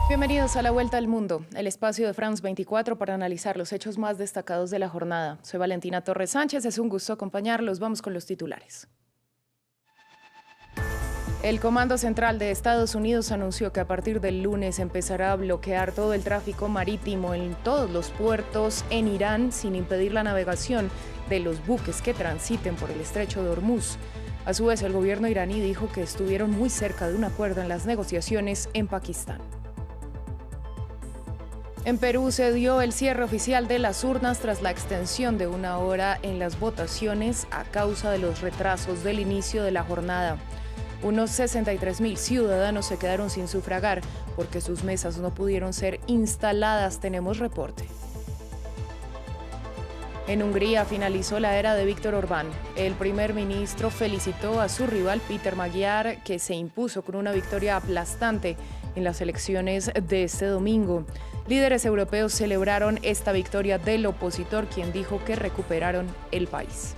Bienvenidos a La Vuelta al Mundo, el espacio de France 24 para analizar los hechos más destacados de la jornada. Soy Valentina Torres Sánchez, es un gusto acompañarlos. Vamos con los titulares. El Comando Central de Estados Unidos anunció que a partir del lunes empezará a bloquear todo el tráfico marítimo en todos los puertos en Irán sin impedir la navegación de los buques que transiten por el estrecho de Hormuz. A su vez, el gobierno iraní dijo que estuvieron muy cerca de un acuerdo en las negociaciones en Pakistán. En Perú se dio el cierre oficial de las urnas tras la extensión de una hora en las votaciones a causa de los retrasos del inicio de la jornada. Unos 63.000 ciudadanos se quedaron sin sufragar porque sus mesas no pudieron ser instaladas. Tenemos reporte. En Hungría finalizó la era de Viktor Orbán. El primer ministro felicitó a su rival Péter Magyar, que se impuso con una victoria aplastante en las elecciones de este domingo. Líderes europeos celebraron esta victoria del opositor, quien dijo que recuperaron el país.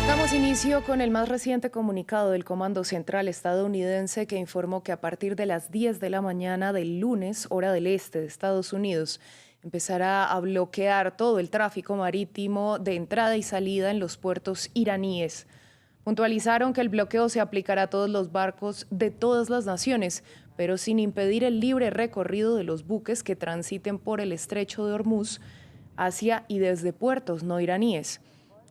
Damos inicio con el más reciente comunicado del Comando Central estadounidense que informó que a partir de las 10 de la mañana del lunes, hora del este de Estados Unidos, empezará a bloquear todo el tráfico marítimo de entrada y salida en los puertos iraníes. Puntualizaron que el bloqueo se aplicará a todos los barcos de todas las naciones, pero sin impedir el libre recorrido de los buques que transiten por el estrecho de Hormuz hacia y desde puertos no iraníes.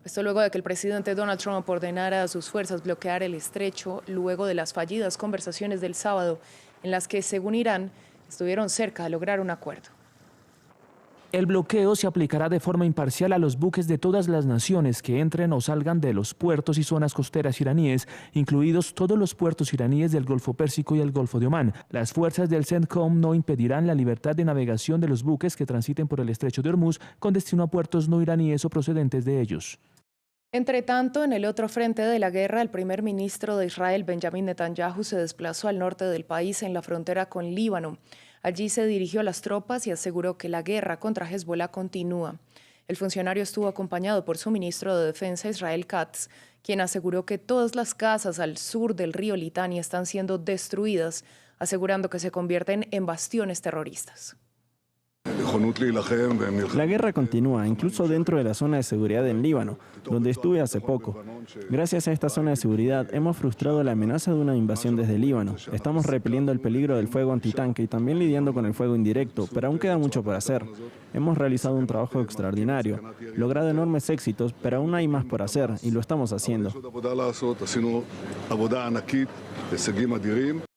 Esto luego de que el presidente Donald Trump ordenara a sus fuerzas bloquear el estrecho luego de las fallidas conversaciones del sábado en las que, según Irán, estuvieron cerca de lograr un acuerdo. El bloqueo se aplicará de forma imparcial a los buques de todas las naciones que entren o salgan de los puertos y zonas costeras iraníes, incluidos todos los puertos iraníes del Golfo Pérsico y el Golfo de Omán. Las fuerzas del CENTCOM no impedirán la libertad de navegación de los buques que transiten por el estrecho de Hormuz con destino a puertos no iraníes o procedentes de ellos. Entre tanto, en el otro frente de la guerra, el primer ministro de Israel, Benjamin Netanyahu, se desplazó al norte del país en la frontera con Líbano. Allí se dirigió a las tropas y aseguró que la guerra contra Hezbollah continúa. El funcionario estuvo acompañado por su ministro de Defensa, Israel Katz, quien aseguró que todas las casas al sur del río Litani están siendo destruidas, asegurando que se convierten en bastiones terroristas. La guerra continúa, incluso dentro de la zona de seguridad en Líbano, donde estuve hace poco. Gracias a esta zona de seguridad hemos frustrado la amenaza de una invasión desde Líbano. Estamos repeliendo el peligro del fuego antitanque y también lidiando con el fuego indirecto, pero aún queda mucho por hacer. Hemos realizado un trabajo extraordinario, logrado enormes éxitos, pero aún hay más por hacer y lo estamos haciendo.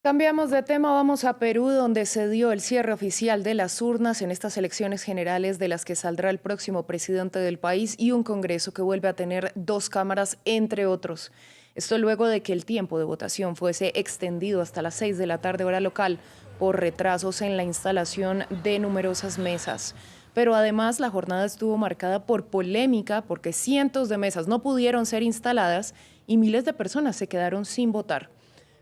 Cambiamos de tema, vamos a Perú, donde se dio el cierre oficial de las urnas en estas elecciones generales de las que saldrá el próximo presidente del país y un Congreso que vuelve a tener 2 cámaras, entre otros. Esto luego de que el tiempo de votación fuese extendido hasta las 6 de la tarde hora local por retrasos en la instalación de numerosas mesas. Pero además la jornada estuvo marcada por polémica porque cientos de mesas no pudieron ser instaladas y miles de personas se quedaron sin votar.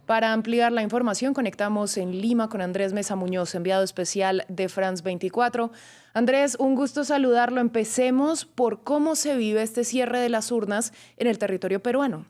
Para ampliar la información, conectamos en Lima con Andrés Mesa Muñoz, enviado especial de France 24. Andrés, un gusto saludarlo. Empecemos por cómo se vive este cierre de las urnas en el territorio peruano.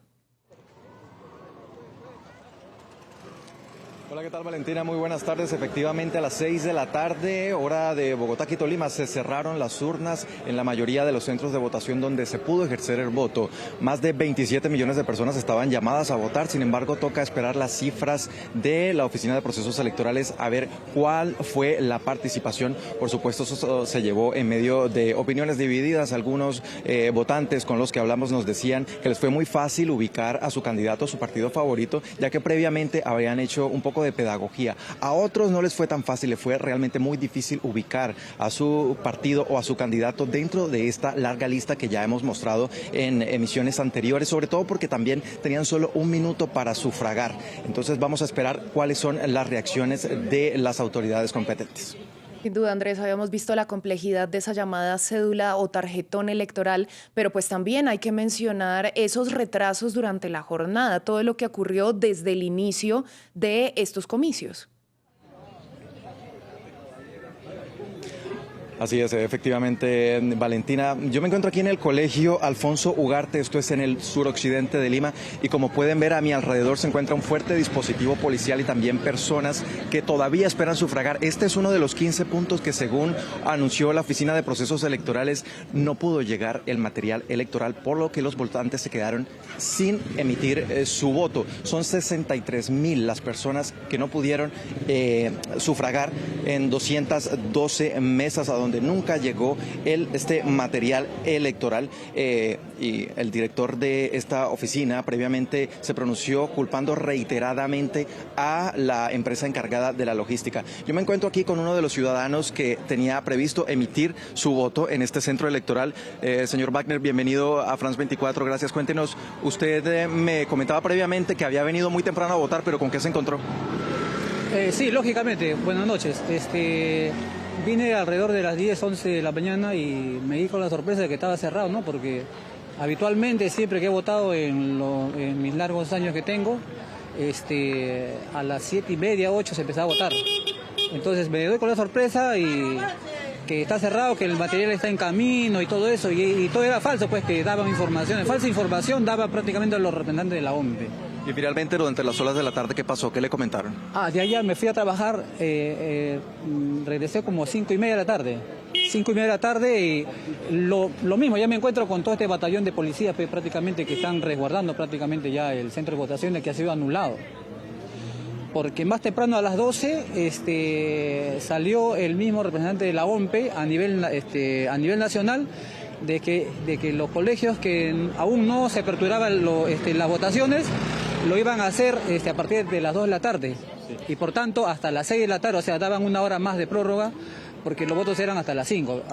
Hola, ¿qué tal, Valentina? Muy buenas tardes. Efectivamente, a las 6 de la tarde, hora de Bogotá, Quito, Lima, se cerraron las urnas en la mayoría de los centros de votación donde se pudo ejercer el voto. Más de 27 millones de personas estaban llamadas a votar. Sin embargo, toca esperar las cifras de la Oficina de Procesos Electorales a ver cuál fue la participación. Por supuesto, eso se llevó en medio de opiniones divididas. Algunos votantes con los que hablamos nos decían que les fue muy fácil ubicar a su candidato, a su partido favorito, ya que previamente habían hecho un poco de pedagogía. A otros no les fue tan fácil, les fue realmente muy difícil ubicar a su partido o a su candidato dentro de esta larga lista que ya hemos mostrado en emisiones anteriores, sobre todo porque también tenían solo 1 minuto para sufragar. Entonces vamos a esperar cuáles son las reacciones de las autoridades competentes. Sin duda, Andrés, habíamos visto la complejidad de esa llamada cédula o tarjetón electoral, pero pues también hay que mencionar esos retrasos durante la jornada, todo lo que ocurrió desde el inicio de estos comicios. Así es, efectivamente, Valentina. Yo me encuentro aquí en el colegio Alfonso Ugarte, esto es en el suroccidente de Lima, y como pueden ver a mi alrededor se encuentra un fuerte dispositivo policial y también personas que todavía esperan sufragar. Este es uno de los 15 puntos que, según anunció la Oficina de Procesos Electorales, no pudo llegar el material electoral, por lo que los votantes se quedaron sin emitir su voto. Son 63,000 las personas que no pudieron sufragar en 212 mesas a donde nunca llegó este material electoral, y el director de esta oficina previamente se pronunció culpando reiteradamente a la empresa encargada de la logística. Yo me encuentro aquí con uno de los ciudadanos que tenía previsto emitir su voto en este centro electoral. Señor Wagner, bienvenido a France 24, gracias. Cuéntenos, usted me comentaba previamente que había venido muy temprano a votar, pero ¿con qué se encontró? Sí, lógicamente, buenas noches. Vine alrededor de las 10, 11 de la mañana y me di con la sorpresa de que estaba cerrado, ¿no? Porque habitualmente, siempre que he votado en mis largos años que tengo, a las 7:30, 8 se empezaba a votar. Entonces me doy con la sorpresa y que está cerrado, que el material está en camino y todo eso, y todo era falso, pues, que daban información, falsa información daba prácticamente a los representantes de la OMP. Y finalmente, durante las horas de la tarde, ¿qué pasó? ¿Qué le comentaron? De allá me fui a trabajar, regresé como 5:30 de la tarde. 5:30 de la tarde y lo mismo, ya me encuentro con todo este batallón de policías prácticamente que están resguardando prácticamente ya el centro de votaciones, que ha sido anulado. Porque más temprano a las 12 salió el mismo representante de la OMP a nivel nacional de que los colegios que aún no se aperturaban las votaciones lo iban a hacer a partir de las 2 de la tarde. Y por tanto hasta las 6 de la tarde, o sea, daban una hora más de prórroga porque los votos eran hasta las 5,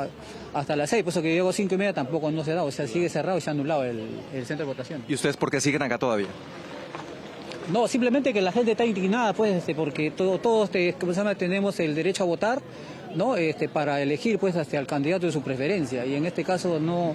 hasta las 6, por eso que llegó 5:30 tampoco no se da, o sea, sigue cerrado y se ha anulado el centro de votación. ¿Y ustedes por qué siguen acá todavía? No, simplemente que la gente está indignada, pues, porque todos ¿cómo se llama? Tenemos el derecho a votar, ¿no? Para elegir, pues, al candidato de su preferencia, y en este caso no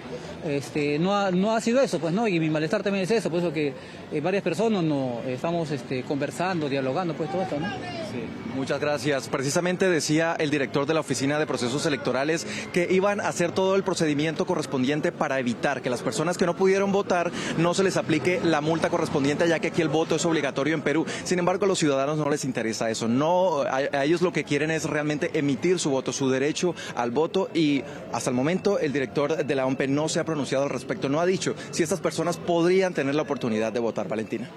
ha sido eso, pues, ¿no? Y mi malestar también es eso, por eso que varias personas estamos conversando, dialogando, pues, todo esto, ¿no? Sí, muchas gracias. Precisamente decía el director de la Oficina de Procesos Electorales que iban a hacer todo el procedimiento correspondiente para evitar que las personas que no pudieron votar no se les aplique la multa correspondiente, ya que aquí el voto es obligatorio en Perú. Sin embargo, a los ciudadanos no les interesa eso. No, a ellos lo que quieren es realmente emitir su voto, su derecho al voto, y hasta el momento el director de la OMP no se ha pronunciado al respecto, no ha dicho si estas personas podrían tener la oportunidad de votar. Valentina.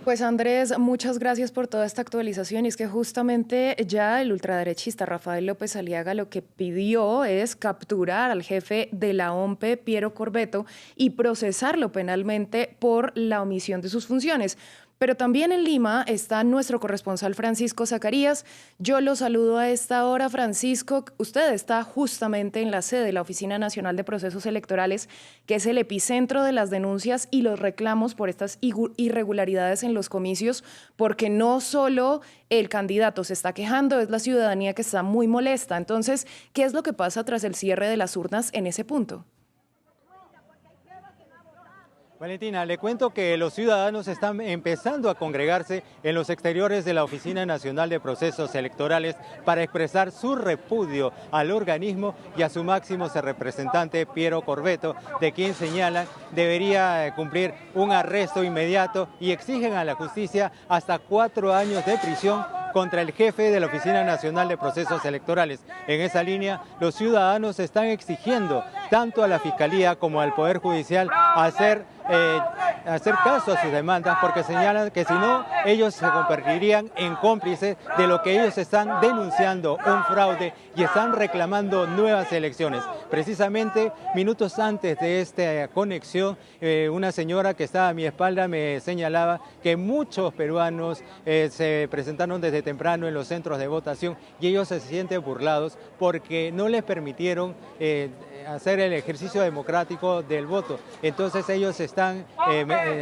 Pues Andrés, muchas gracias por toda esta actualización, y es que justamente ya el ultraderechista Rafael López Aliaga lo que pidió es capturar al jefe de la OMP, Piero Corvetto, y procesarlo penalmente por la omisión de sus funciones. Pero también en Lima está nuestro corresponsal Francisco Zacarías. Yo lo saludo a esta hora. Francisco, usted está justamente en la sede de la Oficina Nacional de Procesos Electorales, que es el epicentro de las denuncias y los reclamos por estas irregularidades en los comicios, porque no solo el candidato se está quejando, es la ciudadanía que está muy molesta. Entonces, ¿qué es lo que pasa tras el cierre de las urnas en ese punto? Valentina, le cuento que los ciudadanos están empezando a congregarse en los exteriores de la Oficina Nacional de Procesos Electorales para expresar su repudio al organismo y a su máximo representante, Piero Corvetto, de quien señalan debería cumplir un arresto inmediato, y exigen a la justicia hasta 4 años de prisión contra el jefe de la Oficina Nacional de Procesos Electorales. En esa línea, los ciudadanos están exigiendo tanto a la Fiscalía como al Poder Judicial hacer caso a sus demandas, porque señalan que si no, ellos se convertirían en cómplices de lo que ellos están denunciando, un fraude, y están reclamando nuevas elecciones. Precisamente, minutos antes de esta conexión, una señora que estaba a mi espalda me señalaba que muchos peruanos se presentaron desde temprano en los centros de votación y ellos se sienten burlados porque no les permitieron hacer el ejercicio democrático del voto. Entonces ellos están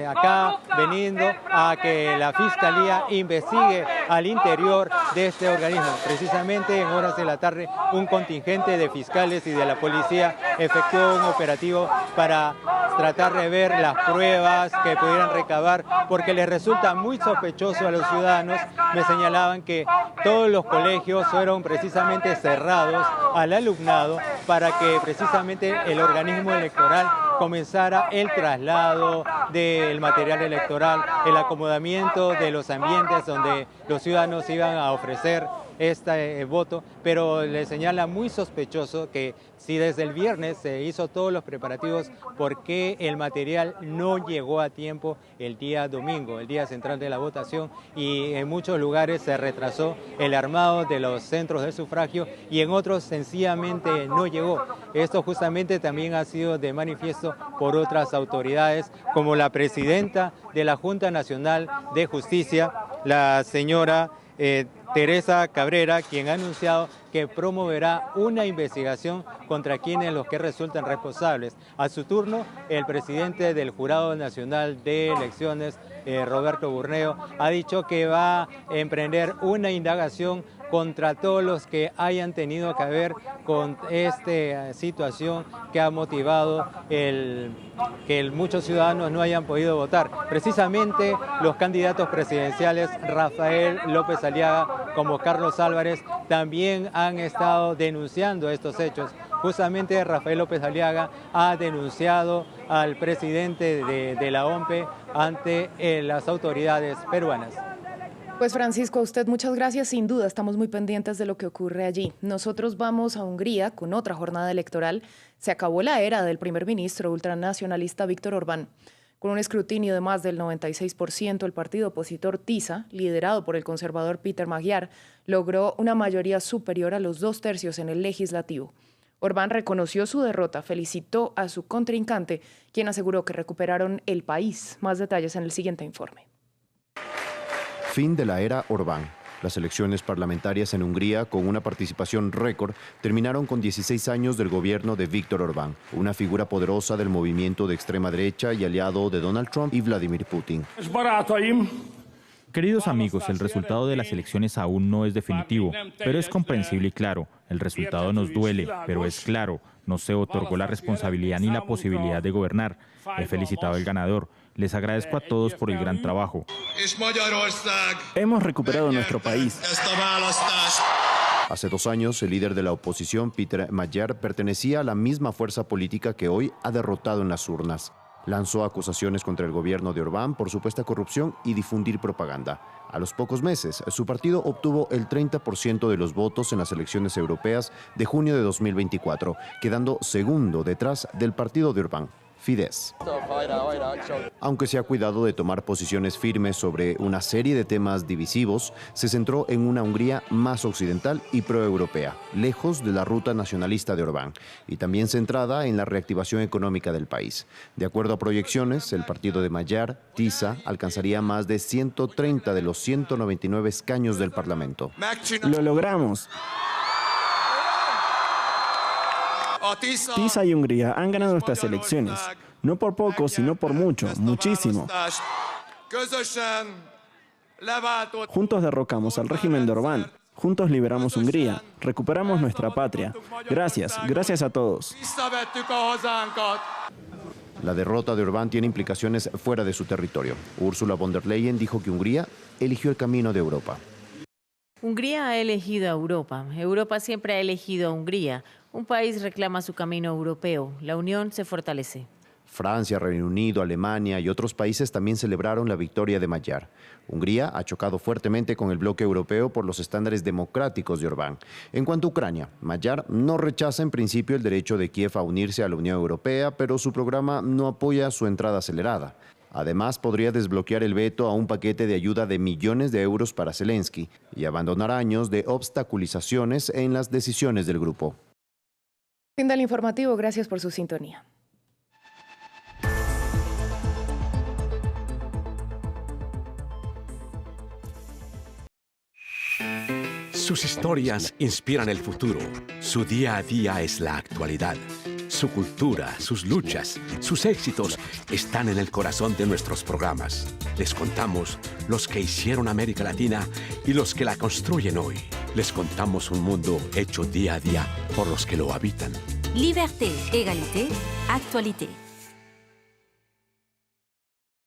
acá veniendo a que la Fiscalía investigue al interior de este organismo. Precisamente en horas de la tarde, un contingente de fiscales y de la policía efectuó un operativo para tratar de ver las pruebas que pudieran recabar, porque les resulta muy sospechoso a los ciudadanos. Me señalaban que todos los colegios fueron precisamente cerrados al alumnado para que precisamente el organismo electoral comenzara el traslado del material electoral, el acomodamiento de los ambientes donde los ciudadanos iban a ofrecer este voto, pero le señala muy sospechoso que si desde el viernes se hizo todos los preparativos, ¿por qué el material no llegó a tiempo el día domingo, el día central de la votación? Y en muchos lugares se retrasó el armado de los centros de sufragio y en otros sencillamente no llegó. Esto justamente también ha sido de manifiesto por otras autoridades, como la presidenta de la Junta Nacional de Justicia, la señora Teresa Cabrera, quien ha anunciado que promoverá una investigación contra quienes los que resultan responsables. A su turno, el presidente del Jurado Nacional de Elecciones, Roberto Burneo, ha dicho que va a emprender una indagación contra todos los que hayan tenido que ver con esta situación que ha motivado que muchos ciudadanos no hayan podido votar. Precisamente los candidatos presidenciales Rafael López Aliaga como Carlos Álvarez también han estado denunciando estos hechos. Justamente Rafael López Aliaga ha denunciado al presidente de la OMPE ante las autoridades peruanas. Pues Francisco, a usted muchas gracias. Sin duda estamos muy pendientes de lo que ocurre allí. Nosotros vamos a Hungría con otra jornada electoral. Se acabó la era del primer ministro ultranacionalista Viktor Orbán. Con un escrutinio de más del 96%, el partido opositor TISA, liderado por el conservador Péter Magyar, logró una mayoría superior a los 2/3 en el legislativo. Orbán reconoció su derrota, felicitó a su contrincante, quien aseguró que recuperaron el país. Más detalles en el siguiente informe. Fin de la era Orbán. Las elecciones parlamentarias en Hungría, con una participación récord, terminaron con 16 años del gobierno de Viktor Orbán, una figura poderosa del movimiento de extrema derecha y aliado de Donald Trump y Vladimir Putin. Queridos amigos, el resultado de las elecciones aún no es definitivo, pero es comprensible y claro. El resultado nos duele, pero es claro. No se otorgó la responsabilidad ni la posibilidad de gobernar. He felicitado al ganador. Les agradezco a todos por el gran trabajo. Hemos recuperado nuestro país. Hace 2 años, el líder de la oposición, Péter Magyar, pertenecía a la misma fuerza política que hoy ha derrotado en las urnas. Lanzó acusaciones contra el gobierno de Orbán por supuesta corrupción y difundir propaganda. A los pocos meses, su partido obtuvo el 30% de los votos en las elecciones europeas de junio de 2024, quedando segundo detrás del partido de Orbán, Fidesz. Aunque se ha cuidado de tomar posiciones firmes sobre una serie de temas divisivos, se centró en una Hungría más occidental y proeuropea, lejos de la ruta nacionalista de Orbán, y también centrada en la reactivación económica del país. De acuerdo a proyecciones, el partido de Magyar, TISA, alcanzaría más de 130 de los 199 escaños del Parlamento. Lo logramos. TISA y Hungría han ganado estas elecciones, no por poco, sino por mucho, muchísimo. Juntos derrocamos al régimen de Orbán, juntos liberamos Hungría, recuperamos nuestra patria. Gracias, gracias a todos. La derrota de Orbán tiene implicaciones fuera de su territorio. Ursula von der Leyen dijo que Hungría eligió el camino de Europa. Hungría ha elegido a Europa. Europa siempre ha elegido a Hungría. Un país reclama su camino europeo. La unión se fortalece. Francia, Reino Unido, Alemania y otros países también celebraron la victoria de Magyar. Hungría ha chocado fuertemente con el bloque europeo por los estándares democráticos de Orbán. En cuanto a Ucrania, Magyar no rechaza en principio el derecho de Kiev a unirse a la Unión Europea, pero su programa no apoya su entrada acelerada. Además, podría desbloquear el veto a un paquete de ayuda de millones de euros para Zelensky y abandonar años de obstaculizaciones en las decisiones del grupo. Fin del informativo, gracias por su sintonía. Sus historias inspiran el futuro. Su día a día es la actualidad. Su cultura, sus luchas, sus éxitos están en el corazón de nuestros programas. Les contamos los que hicieron América Latina y los que la construyen hoy. Les contamos un mundo hecho día a día por los que lo habitan. Liberté, égalité, actualité.